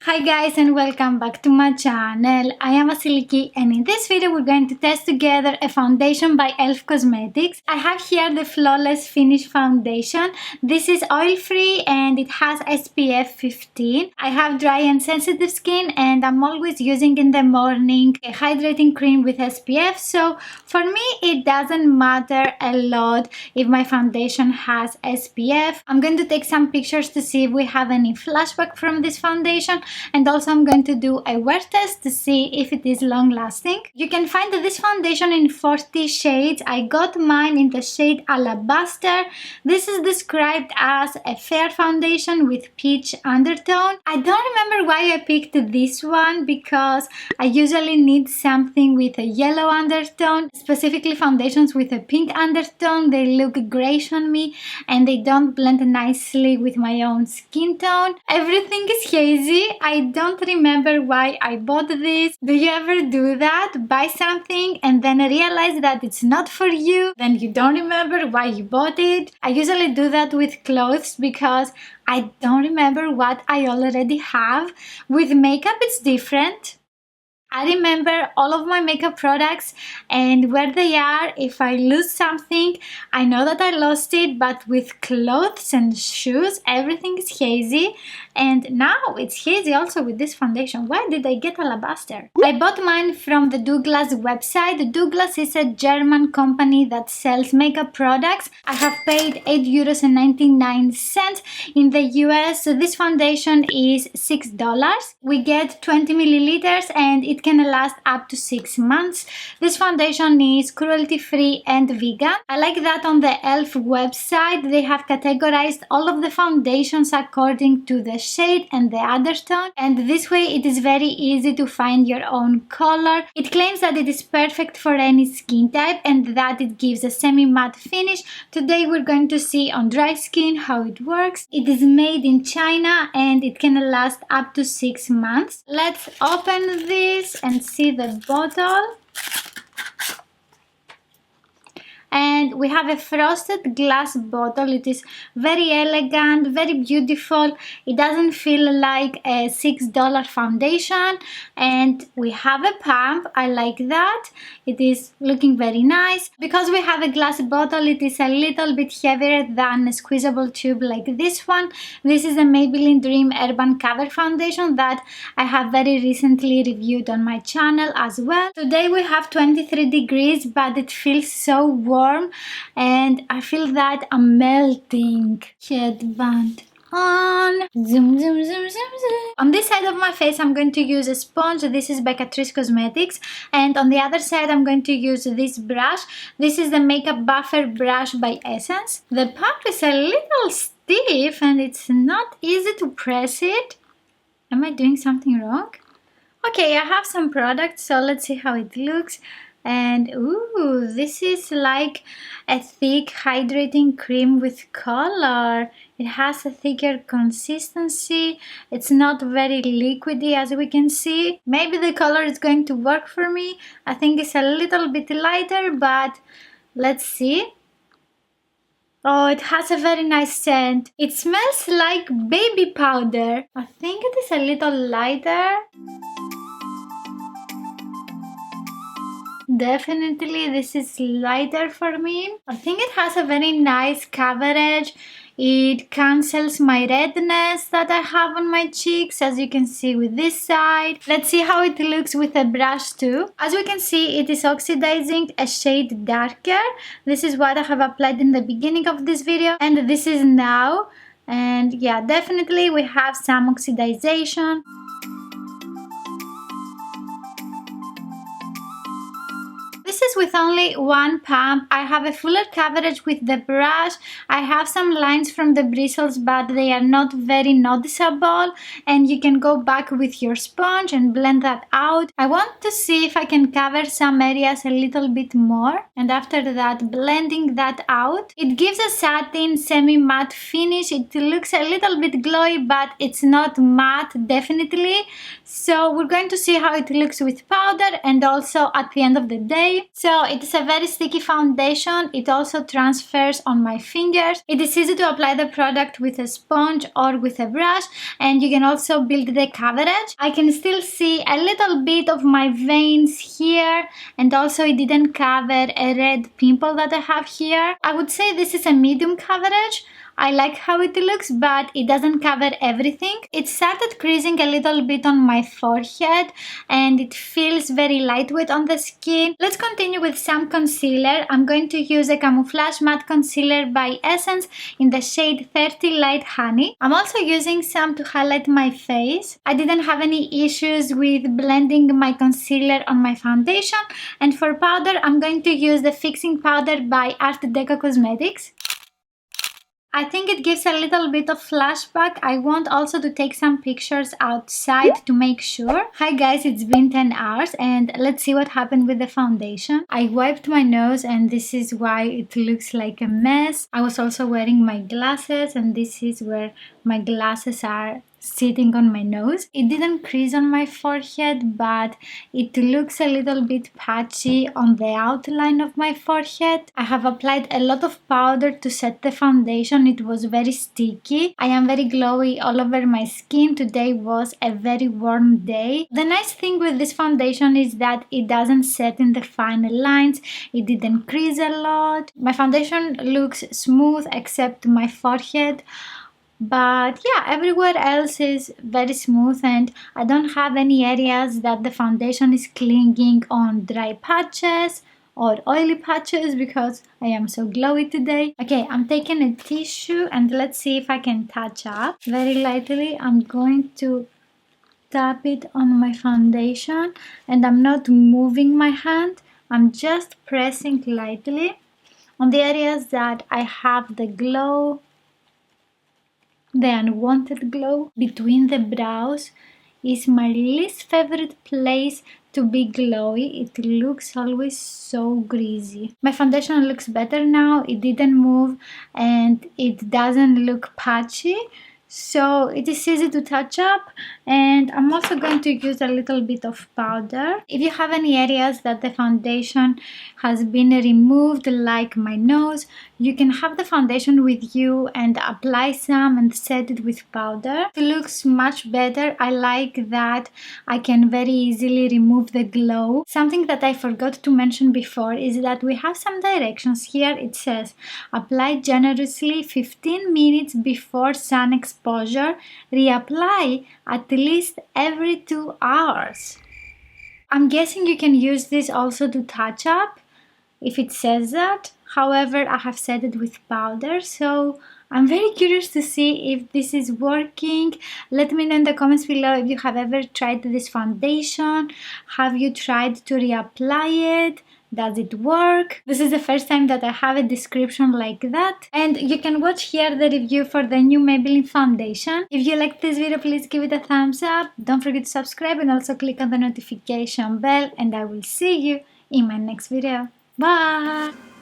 Hi guys and welcome back to my channel. I am Vasilikis and in this video we're going to test together a foundation by e.l.f. Cosmetics. I have here the Flawless Finish foundation. This is oil free and it has SPF 15. I have dry and sensitive skin and I'm always using in the morning a hydrating cream with SPF, so for me it doesn't matter a lot if my foundation has SPF. I'm going to take some pictures to see if we have any flashback from this foundation. And also I'm going to do a wear test to see if it is long lasting. You can find this foundation in 40 shades. I got mine in the shade Alabaster. This is described as a fair foundation with peach undertone. I don't remember why I picked this one because I usually need something with a yellow undertone. Specifically foundations with a pink undertone, they look grayish on me and they don't blend nicely with my own skin tone. Everything is hazy. I don't remember why I bought this. Do you ever do that? Buy something and then realize that it's not for you, then you don't remember why you bought it? I usually do that with clothes because I don't remember what I already have. With makeup it's different. I remember all of my makeup products and where they are. If I lose something, I know that I lost it, but with clothes and shoes, everything is hazy. And now it's hazy also with this foundation. Why did I get Alabaster? I bought mine from the Douglas website. Douglas is a German company that sells makeup products. I have paid €8.99 in the US. So this foundation is $6. We get 20 milliliters and it can last up to 6 months. This foundation is cruelty free and vegan. I like that on the e.l.f. website they have categorized all of the foundations according to the shade and the undertone, and this way it is very easy to find your own color. It claims that it is perfect for any skin type and that it gives a semi-matte finish. Today we're going to see on dry skin how it works. It is made in China and it can last up to 6 months. Let's open this and see the bottle. And we have a frosted glass bottle. It is very elegant, very beautiful. It doesn't feel like a $6 foundation. And we have a pump. I like that. It is looking very nice. Because we have a glass bottle, it is a little bit heavier than a squeezable tube like this one. This is a Maybelline Dream Urban Cover Foundation that I have very recently reviewed on my channel as well. Today we have 23 degrees, but it feels so warm. And I feel that I'm melting. Headband on. Zoom, zoom, zoom, zoom, zoom. On this side of my face I'm going to use a sponge. This is by Catrice Cosmetics. And on the other side I'm going to use this brush. This is the Makeup Buffer brush by Essence. The pump is a little stiff and it's not easy to press it. Am I doing something wrong? Okay, I have some products, so let's see how it looks. And ooh, this is like a thick hydrating cream with color. It has a thicker consistency. It's not very liquidy as we can see. Maybe the color is going to work for me. I think it's a little bit lighter, but let's see. Oh, it has a very nice scent. It smells like baby powder. I think it is a little lighter. Definitely this is lighter for me. I think it has a very nice coverage. It cancels my redness that I have on my cheeks, as you can see with this side. Let's see how it looks with a brush too. As we can see, it is oxidizing a shade darker. This is what I have applied in the beginning of this video and this is now. And yeah, definitely we have some oxidization. This is with only one pump. I have a fuller coverage with the brush. I have some lines from the bristles, but they are not very noticeable. And you can go back with your sponge and blend that out. I want to see if I can cover some areas a little bit more. And after that, blending that out. It gives a satin semi-matte finish. It looks a little bit glowy, but it's not matte, definitely. So we're going to see how it looks with powder and also at the end of the day. So it is a very sticky foundation. It also transfers on my fingers. It is easy to apply the product with a sponge or with a brush, and you can also build the coverage. I can still see a little bit of my veins here, and also it didn't cover a red pimple that I have here. I would say this is a medium coverage. I like how it looks, but it doesn't cover everything. It started creasing a little bit on my forehead and it feels very lightweight on the skin. Let's continue with some concealer. I'm going to use a Camouflage Matte Concealer by Essence in the shade 30 Light Honey. I'm also using some to highlight my face. I didn't have any issues with blending my concealer on my foundation, and for powder I'm going to use the Fixing Powder by Art Deco Cosmetics. I think it gives a little bit of flashback. I want also to take some pictures outside to make sure. Hi guys, it's been 10 hours and let's see what happened with the foundation. I wiped my nose and this is why it looks like a mess. I was also wearing my glasses and this is where my glasses are sitting on my nose. It didn't crease on my forehead, but it looks a little bit patchy on the outline of my forehead. I have applied a lot of powder to set the foundation. It was very sticky. I am very glowy all over my skin. Today was a very warm day. The nice thing with this foundation is that it doesn't set in the fine lines. It didn't crease a lot. My foundation looks smooth except my forehead. But yeah, everywhere else is very smooth and I don't have any areas that the foundation is clinging on dry patches or oily patches because I am so glowy today. Okay, I'm taking a tissue and let's see if I can touch up. Very lightly, I'm going to tap it on my foundation and I'm not moving my hand. I'm just pressing lightly on the areas that I have the glow, the unwanted glow. Between the brows is my least favorite place to be glowy. It looks always so greasy. My foundation looks better now. It didn't move and it doesn't look patchy. So it is easy to touch up, and I'm also going to use a little bit of powder. If you have any areas that the foundation has been removed, like my nose, you can have the foundation with you and apply some and set it with powder. It looks much better. I like that I can very easily remove the glow. Something that I forgot to mention before is that we have some directions here. It says apply generously 15 minutes before sun exposure, reapply at least every 2 hours. I'm guessing you can use this also to touch up if it says that. However, I have set it with powder, so I'm very curious to see if this is working. Let me know in the comments below if you have ever tried this foundation. Have you tried to reapply it? Does it work? This is the first time that I have a description like that. And you can watch here the review for the new Maybelline foundation. If you liked this video, please give it a thumbs up. Don't forget to subscribe and also click on the notification bell. And I will see you in my next video. Bye!